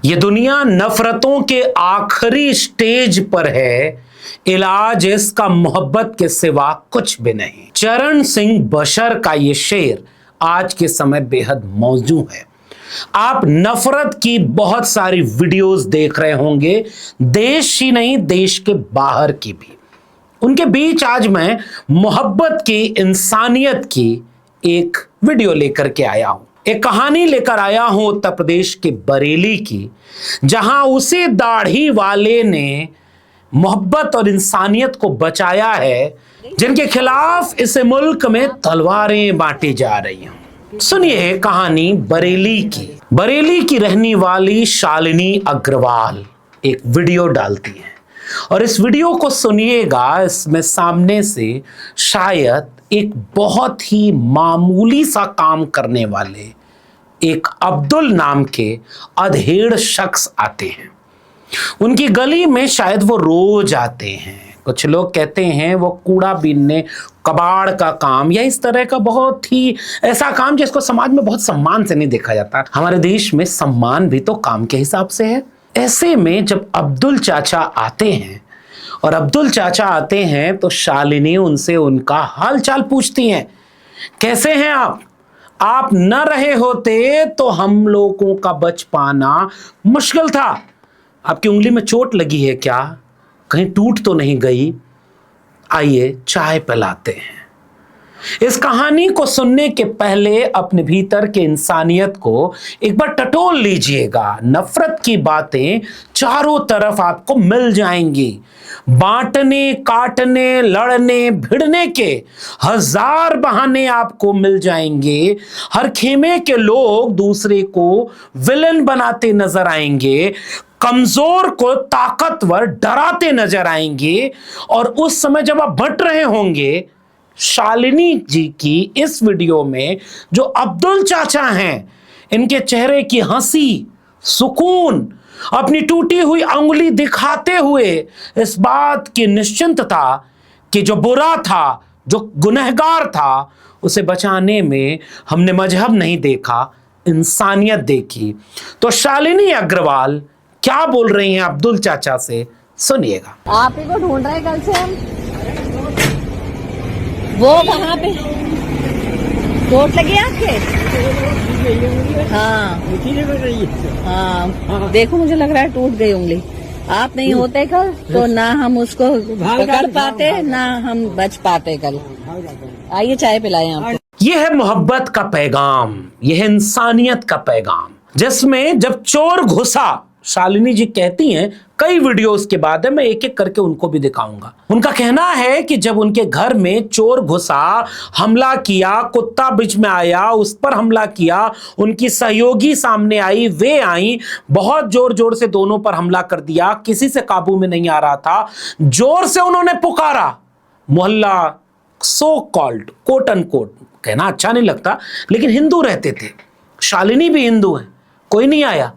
ये दुनिया नफरतों के आखिरी स्टेज पर है, इलाज इसका मोहब्बत के सिवा कुछ भी नहीं। चरण सिंह बशर का ये शेर आज के समय बेहद मौजू है। आप नफरत की बहुत सारी वीडियोस देख रहे होंगे, देश ही नहीं देश के बाहर की भी। उनके बीच आज मैं मोहब्बत की, इंसानियत की एक वीडियो लेकर के आया हूं। एक कहानी लेकर आया हूं उत्तर प्रदेश के बरेली की, जहां उसी दाढ़ी वाले ने मोहब्बत और इंसानियत को बचाया है, जिनके खिलाफ इस मुल्क में तलवारें बांटी जा रही हैं। सुनिए कहानी बरेली की रहने वाली शालिनी अग्रवाल एक वीडियो डालती है और इस वीडियो को सुनिएगा। इसमें सामने से शायद एक बहुत ही मामूली सा काम करने वाले एक अब्दुल नाम के अधेड़ शख्स आते हैं। उनकी गली में शायद वो रोज आते हैं। कुछ लोग कहते हैं वो कूड़ा बीनने, कबाड़ का काम या इस तरह का बहुत ही ऐसा काम जिसको समाज में बहुत सम्मान से नहीं देखा जाता। हमारे देश में सम्मान भी तो काम के हिसाब से है। ऐसे में जब अब्दुल चाचा आते हैं और अब्दुल चाचा आते हैं तो शालिनी उनसे उनका हाल चाल पूछती हैं। कैसे हैं आप न रहे होते तो हम लोगों का बच पाना मुश्किल था। आपकी उंगली में चोट लगी है क्या? कहीं टूट तो नहीं गई? आइए चाय पिलाते हैं। इस कहानी को सुनने के पहले अपने भीतर के इंसानियत को एक बार टटोल लीजिएगा। नफरत की बातें चारों तरफ आपको मिल जाएंगी। बांटने, काटने, लड़ने, भिड़ने के हजार बहाने आपको मिल जाएंगे। हर खेमे के लोग दूसरे को विलन बनाते नजर आएंगे, कमजोर को ताकतवर डराते नजर आएंगे। और उस समय जब आप बट रहे होंगे, शालिनी जी की इस वीडियो में जो अब्दुल चाचा हैं, इनके चेहरे की हंसी, सुकून, अपनी टूटी हुई अंगुली दिखाते हुए इस बात की निश्चिंतता कि जो बुरा था, जो गुनहगार था, उसे बचाने में हमने मजहब नहीं देखा, इंसानियत देखी। तो शालिनी अग्रवाल क्या बोल रही हैं अब्दुल चाचा से, सुनिएगा। आप ही को ढूंढ रहे हैं कल से हम। वो कहाँ पे चोट लगी आपके? हाँ, देखो मुझे लग रहा है टूट गई उंगली। आप नहीं होते कल तो ना हम उसको पकड़ पाते, ना हम बच पाते कल। आइए चाय पिलाएं आपको। यह है मोहब्बत का पैगाम, यह है इंसानियत का पैगाम, जिसमें जब चोर घुसा, शालिनी जी कहती हैं कई वीडियोस के बाद है, मैं एक एक करके उनको भी दिखाऊंगा। उनका कहना है कि जब उनके घर में चोर घुसा, हमला किया, कुत्ता बीच में आया, उस पर हमला किया, उनकी सहयोगी सामने आई, वे आई, बहुत जोर जोर से दोनों पर हमला कर दिया, किसी से काबू में नहीं आ रहा था। जोर से उन्होंने पुकारा, मोहल्ला so called, quote and quote, कहना अच्छा नहीं लगता, लेकिन हिंदू रहते थे, शालिनी भी हिंदू है, कोई नहीं आया,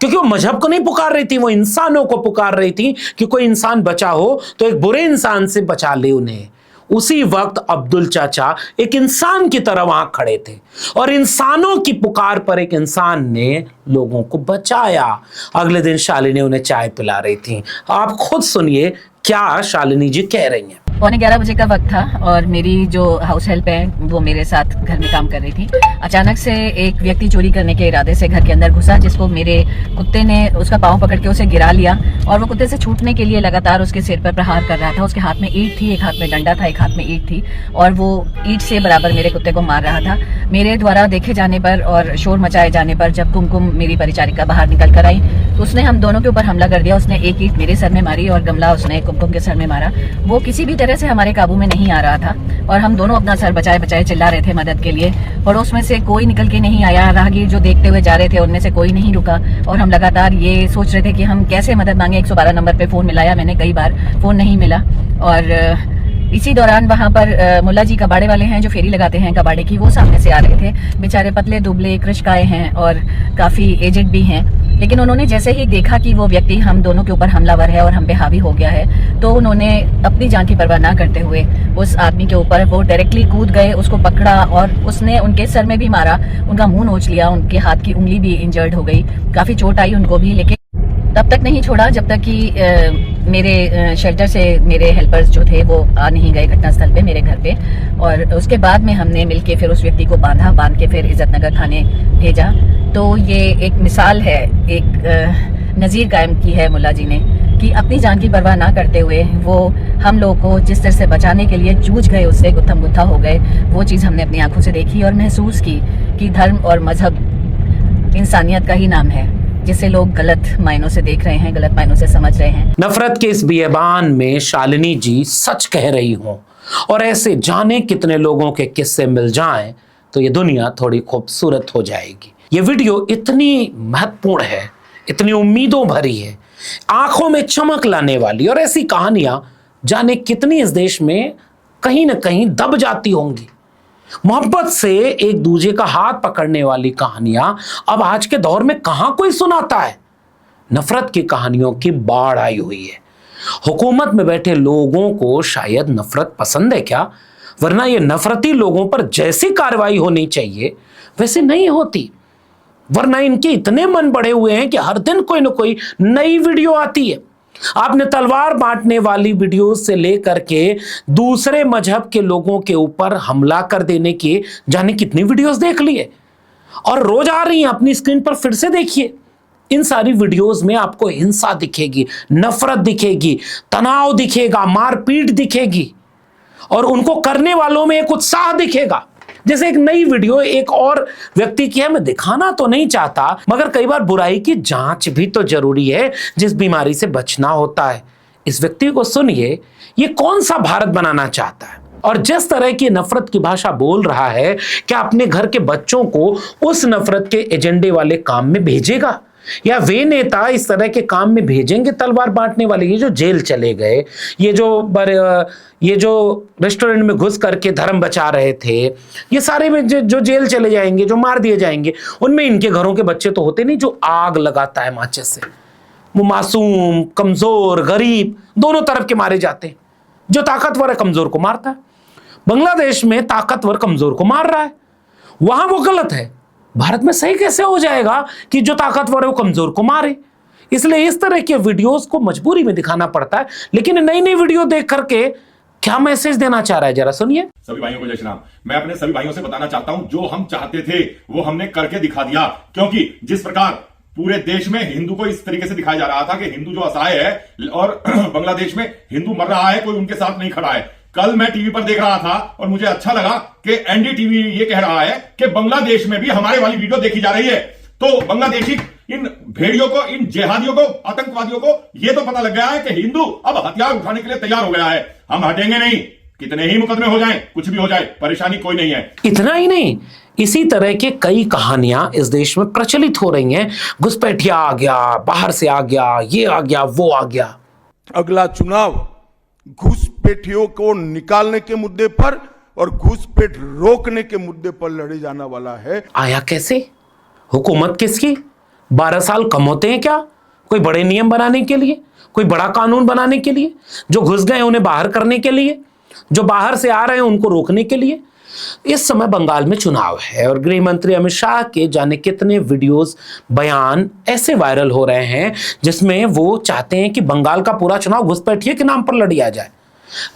क्योंकि वो मजहब को नहीं पुकार रही थी, वो इंसानों को पुकार रही थी कि कोई इंसान बचा हो तो एक बुरे इंसान से बचा ले उन्हें। उसी वक्त अब्दुल चाचा एक इंसान की तरह वहां खड़े थे और इंसानों की पुकार पर एक इंसान ने लोगों को बचाया। अगले दिन शालिनी उन्हें चाय पिला रही थी। आप खुद सुनिए क्या शालिनी जी कह रही हैं। 11:15 बजे का वक्त था और मेरी जो हाउस हेल्प है वो मेरे साथ घर में काम कर रही थी। अचानक से एक व्यक्ति चोरी करने के इरादे से घर के अंदर घुसा, जिसको मेरे कुत्ते ने उसका पांव पकड़ के उसे गिरा लिया और वो कुत्ते से छूटने के लिए लगातार उसके सिर पर प्रहार कर रहा था। उसके हाथ में ईंट थी, एक हाथ में डंडा था, एक हाथ में ईंट थी और वो ईंट से बराबर मेरे कुत्ते को मार रहा था। मेरे द्वारा देखे जाने पर और शोर मचाए जाने पर जब कुमकुम मेरी परिचारिका बाहर निकल कर आई तो उसने हम दोनों के ऊपर हमला कर दिया। उसने एक ईंट मेरे सर में मारी और गमला उसने कुमकुम के सर में मारा। वो किसी भी तरह से हमारे काबू में नहीं आ रहा था और हम दोनों अपना सर बचाए बचाए चिल्ला रहे थे मदद के लिए। पड़ोस में से कोई निकल के नहीं आया, राहगीर जो देखते हुए जा रहे थे उनमें से कोई नहीं रुका और हम लगातार ये सोच रहे थे कि हम कैसे मदद मांगे। 112 नंबर पे फोन मिलाया मैंने कई बार, फोन नहीं मिला। और इसी दौरान वहाँ पर मुल्ला जी कबाड़े वाले हैं जो फेरी लगाते हैं कबाड़े की, वो सामने से आ रहे थे। बेचारे पतले दुबले कृषकाय हैं और काफी एजेड भी हैं। लेकिन उन्होंने जैसे ही देखा कि वो व्यक्ति हम दोनों के ऊपर हमलावर है और हम पे हावी हो गया है, तो उन्होंने अपनी जान की परवाह ना करते हुए उस आदमी के ऊपर वो डायरेक्टली कूद गए, उसको पकड़ा और उसने उनके सर में भी मारा, उनका मुंह नोच लिया, उनके हाथ की उंगली भी इंजर्ड हो गई, काफी चोट आई उनको भी। लेकिन तब तक नहीं छोड़ा जब तक कि मेरे शेल्टर से मेरे हेल्पर्स जो थे वो आ नहीं गए घटनास्थल पे, मेरे घर पे। और उसके बाद में हमने मिलके फिर उस व्यक्ति को बांध के फिर इज्जत नगर थाने भेजा। तो ये एक मिसाल है, एक नज़ीर कायम की है मुल्ला जी ने कि अपनी जान की परवाह ना करते हुए वो हम लोगों को जिस तरह से बचाने के लिए जूझ गए, उससे गुत्थम गुत्था हो गए, वो चीज़ हमने अपनी आंखों से देखी और महसूस की कि धर्म और मजहब इंसानियत का ही नाम है, जिसे लोग गलत मायनों से देख रहे हैं, गलत मायनों से समझ रहे हैं। नफरत के इस बियाबान में शालिनी जी सच कह रही हों और ऐसे जाने कितने लोगों के किस्से मिल जाएं तो ये दुनिया थोड़ी खूबसूरत हो जाएगी। ये वीडियो इतनी महत्वपूर्ण है, इतनी उम्मीदों भरी है, आंखों में चमक लाने वाली, और ऐसी कहानियां जाने कितनी इस देश में कहीं ना कहीं दब जाती होंगी। मोहब्बत से एक दूसरे का हाथ पकड़ने वाली कहानियां अब आज के दौर में कहां कोई सुनाता है। नफरत की कहानियों की बाढ़ आई हुई है। हुकूमत में बैठे लोगों को शायद नफरत पसंद है क्या, वरना ये नफरती लोगों पर जैसी कार्रवाई होनी चाहिए वैसे नहीं होती। वरना इनके इतने मन बढ़े हुए हैं कि हर दिन कोई ना कोई नई वीडियो आती है। आपने तलवार बांटने वाली वीडियो से लेकर के दूसरे मजहब के लोगों के ऊपर हमला कर देने की जाने कितनी वीडियोस देख लिए और रोज आ रही हैं अपनी स्क्रीन पर, फिर से देखिए। इन सारी वीडियोस में आपको हिंसा दिखेगी, नफरत दिखेगी, तनाव दिखेगा, मारपीट दिखेगी और उनको करने वालों में एक उत्साह दिखेगा। जैसे एक नई वीडियो एक और व्यक्ति की है, मैं दिखाना तो नहीं चाहता, मगर कई बार बुराई की जांच भी तो जरूरी है, जिस बीमारी से बचना होता है। इस व्यक्ति को सुनिए, ये कौन सा भारत बनाना चाहता है और जिस तरह की नफरत की भाषा बोल रहा है, क्या अपने घर के बच्चों को उस नफरत के एजेंडे वाले काम में भेजेगा या वे नेता इस तरह के काम में भेजेंगे तलवार बांटने वाले? ये जो जेल चले गए, ये जो रेस्टोरेंट में घुस करके धर्म बचा रहे थे, ये सारे में जो जेल चले जाएंगे, जो मार दिए जाएंगे, उनमें इनके घरों के बच्चे तो होते नहीं जो आग लगाता है माचिस से। वो मासूम, कमजोर, गरीब दोनों तरफ के मारे जाते हैं। जो ताकतवर है कमजोर को मारता है। बांग्लादेश में ताकतवर कमजोर को मार रहा है, वहां वो गलत है। भारत में सही कैसे हो जाएगा कि जो ताकतवर है वो कमजोर को मारे? इसलिए इस तरह के वीडियोस को मजबूरी में दिखाना पड़ता है। लेकिन नई नई वीडियो देख करके क्या मैसेज देना चाह रहा है, जरा सुनिए। सभी भाइयों को जय श्री राम। मैं अपने सभी भाइयों से बताना चाहता हूं, जो हम चाहते थे वो हमने करके दिखा दिया। क्योंकि जिस प्रकार पूरे देश में हिंदू को इस तरीके से दिखाया जा रहा था कि हिंदू जो असहाय है और बांग्लादेश में हिंदू मर रहा है, कोई उनके साथ नहीं खड़ा है। कल मैं टीवी पर देख रहा था और मुझे अच्छा लगा कि एनडीटीवी ये कह रहा है कि बांग्लादेश में भी हमारे वाली वीडियो देखी जा रही है। तो बांग्लादेशी इन भेड़ियों को, इन जिहादियों को, आतंकवादियों को ये तो पता लग गया है कि हिंदू अब हथियार उठाने के लिए तैयार हो गया है। हम हटेंगे नहीं, कितने ही मुकदमे हो जाएं, कुछ भी हो जाए, परेशानी कोई नहीं है। इतना ही नहीं, इसी तरह के कई कहानियां इस देश में प्रचलित हो रही हैं। घुसपैठिया आ गया, बाहर से आ गया, ये आ गया, वो आ गया। अगला चुनाव घुसपैठियों को निकालने के मुद्दे पर और घुसपैठ रोकने के मुद्दे पर लड़े जाने वाला है। आया कैसे? हुकूमत किसकी? 12 साल कम होते हैं क्या कोई बड़े नियम बनाने के लिए, कोई बड़ा कानून बनाने के लिए? जो घुस गए उन्हें बाहर करने के लिए, जो बाहर से आ रहे हैं उनको रोकने के लिए? इस समय बंगाल में चुनाव है और गृह मंत्री अमित शाह के जाने कितने वीडियोस, बयान ऐसे वायरल हो रहे हैं जिसमें वो चाहते हैं कि बंगाल का पूरा चुनाव घुसपैठिए के नाम पर लड़िया जाए।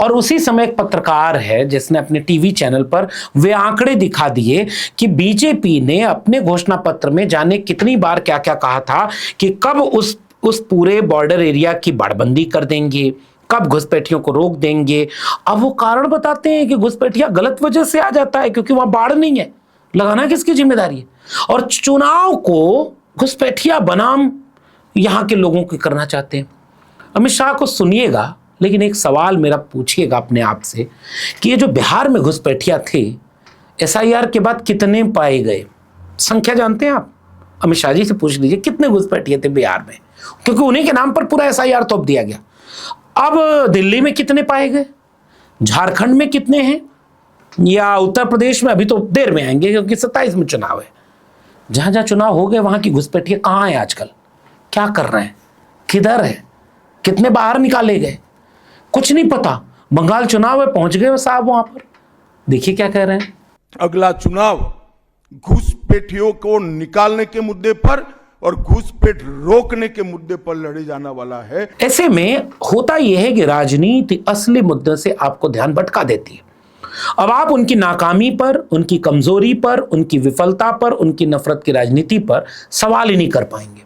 और उसी समय एक पत्रकार है जिसने अपने टीवी चैनल पर वे आंकड़े दिखा दिए कि बीजेपी ने अपने घोषणा पत्र में जाने कितनी बार क्या क्या कहा था कि कब उस पूरे बॉर्डर एरिया की बाड़बंदी कर देंगे, कब घुसपैठियों को रोक देंगे। अब वो कारण बताते हैं कि घुसपैठिया गलत वजह से आ जाता है क्योंकि वहां बाढ़ नहीं है। लगाना किसकी जिम्मेदारी है? और चुनाव को घुसपैठिया बनाम यहां के लोगों की करना चाहते हैं। अमित शाह को सुनिएगा, लेकिन एक सवाल मेरा पूछिएगा अपने आप से कि ये जो बिहार में घुसपैठिया थे, एसआईआर के बाद कितने पाए गए? संख्या जानते हैं आप? अमित शाह जी से पूछ लीजिए कितने घुसपैठिए थे बिहार में, क्योंकि उन्हीं के नाम पर पूरा एसआईआर तोप दिया गया। अब दिल्ली में कितने पाए गए, झारखंड में कितने हैं, या उत्तर प्रदेश में अभी तो देर में आएंगे क्योंकि 27 में चुनाव है। जहां जहां चुनाव हो गए वहां की घुसपैठिया कहां है आजकल? क्या कर रहे हैं, किधर है, कितने बाहर निकाले गए, कुछ नहीं पता। बंगाल चुनाव है, पहुंच गए साहब वहां पर। देखिए क्या कह रहे हैं। अगला चुनाव घुसपैठियों को निकालने के मुद्दे पर और घुसपैठ रोकने के मुद्दे पर लड़े जाने वाला है। ऐसे में होता यह है कि राजनीति असली मुद्दे से आपको ध्यान भटका देती है। अब आप उनकी नाकामी पर, उनकी कमजोरी पर, उनकी विफलता पर, उनकी नफरत की राजनीति पर सवाल ही नहीं कर पाएंगे।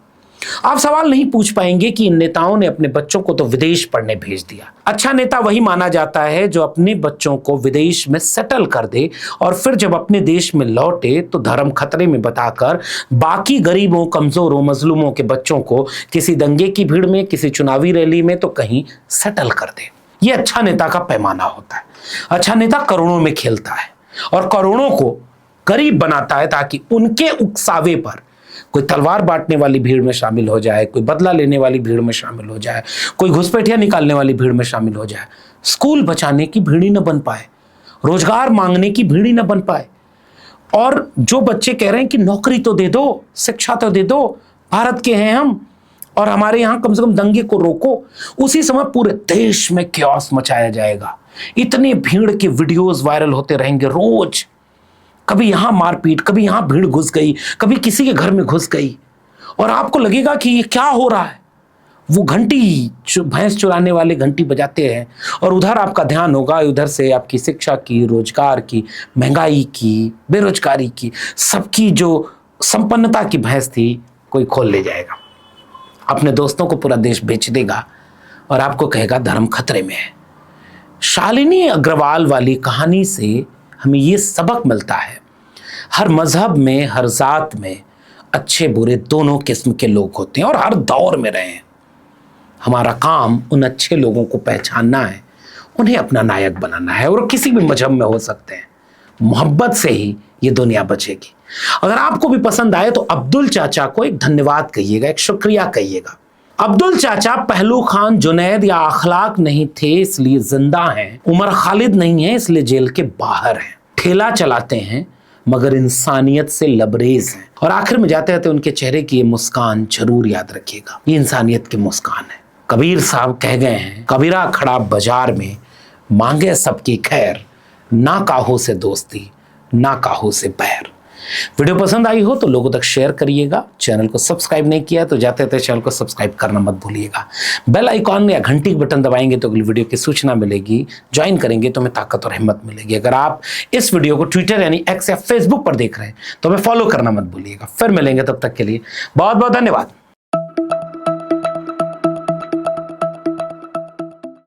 आप सवाल नहीं पूछ पाएंगे कि इन नेताओं ने अपने बच्चों को तो विदेश पढ़ने भेज दिया। अच्छा नेता वही माना जाता है जो अपने बच्चों को विदेश में सेटल कर दे और फिर जब अपने देश में लौटे तो धर्म खतरे में बताकर बाकी गरीबों, कमजोरों, मजलूमों के बच्चों को किसी दंगे की भीड़ में, किसी चुनावी रैली में तो कहीं सेटल कर दे। यह अच्छा नेता का पैमाना होता है। अच्छा नेता करोड़ों में खेलता है और करोड़ों को गरीब बनाता है ताकि उनके उकसावे पर कोई तलवार बांटने वाली भीड़ में शामिल हो जाए, कोई बदला लेने वाली भीड़ में शामिल हो जाए, कोई घुसपैठिया निकालने वाली भीड़ में शामिल हो जाए। स्कूल बचाने की भीड़ ही न बन पाए, रोजगार मांगने की भीड़ ही न बन पाए। और जो बच्चे कह रहे हैं कि नौकरी तो दे दो, शिक्षा तो दे दो, भारत के हैं हम और हमारे यहां कम से कम दंगे को रोको, उसी समय पूरे देश में क्योस मचाया जाएगा। इतने भीड़ के वीडियोस वायरल होते रहेंगे रोज। कभी यहां मारपीट, कभी यहां भीड़ घुस गई, कभी किसी के घर में घुस गई और आपको लगेगा कि ये क्या हो रहा है। वो घंटी, भैंस चुराने वाले घंटी बजाते हैं और उधर आपका ध्यान होगा, उधर से आपकी शिक्षा की, रोजगार की, महंगाई की, बेरोजगारी की, सबकी जो संपन्नता की भैंस थी कोई खोल ले जाएगा। अपने दोस्तों को पूरा देश बेच देगा और आपको कहेगा धर्म खतरे में है। शालिनी अग्रवाल वाली कहानी से हमें ये सबक मिलता है, हर मजहब में, हर जात में अच्छे बुरे दोनों किस्म के लोग होते हैं और हर दौर में रहे हैं। हमारा काम उन अच्छे लोगों को पहचानना है, उन्हें अपना नायक बनाना है और किसी भी मजहब में हो सकते हैं। मोहब्बत से ही ये दुनिया बचेगी। अगर आपको भी पसंद आए तो अब्दुल चाचा को एक धन्यवाद कहिएगा, एक शुक्रिया कहिएगा। अब्दुल चाचा पहलू खान, जुनैद या अखलाक नहीं थे इसलिए जिंदा हैं, उमर खालिद नहीं है इसलिए जेल के बाहर हैं, ठेला चलाते हैं मगर इंसानियत से लबरेज हैं। और आखिर में जाते जाते उनके चेहरे की ये मुस्कान जरूर याद रखिएगा, ये इंसानियत की मुस्कान है। कबीर साहब कह गए हैं, कबीरा खड़ा बाजार में मांगे सबकी खैर, ना काहो से दोस्ती ना काहो से बैर। वीडियो पसंद आई हो तो लोगों तक शेयर करिएगा। चैनल को सब्सक्राइब नहीं किया तो जाते जाते चैनल को सब्सक्राइब करना मत भूलिएगा। बेल आइकॉन या घंटी का बटन दबाएंगे तो अगली वीडियो की सूचना मिलेगी। ज्वाइन करेंगे तो हमें ताकत और हिम्मत मिलेगी। अगर आप इस वीडियो को ट्विटर यानी एक्स या फेसबुक पर देख रहे हैं तो हमें फॉलो करना मत भूलिएगा। फिर मिलेंगे, तब तक के लिए बहुत बहुत धन्यवाद।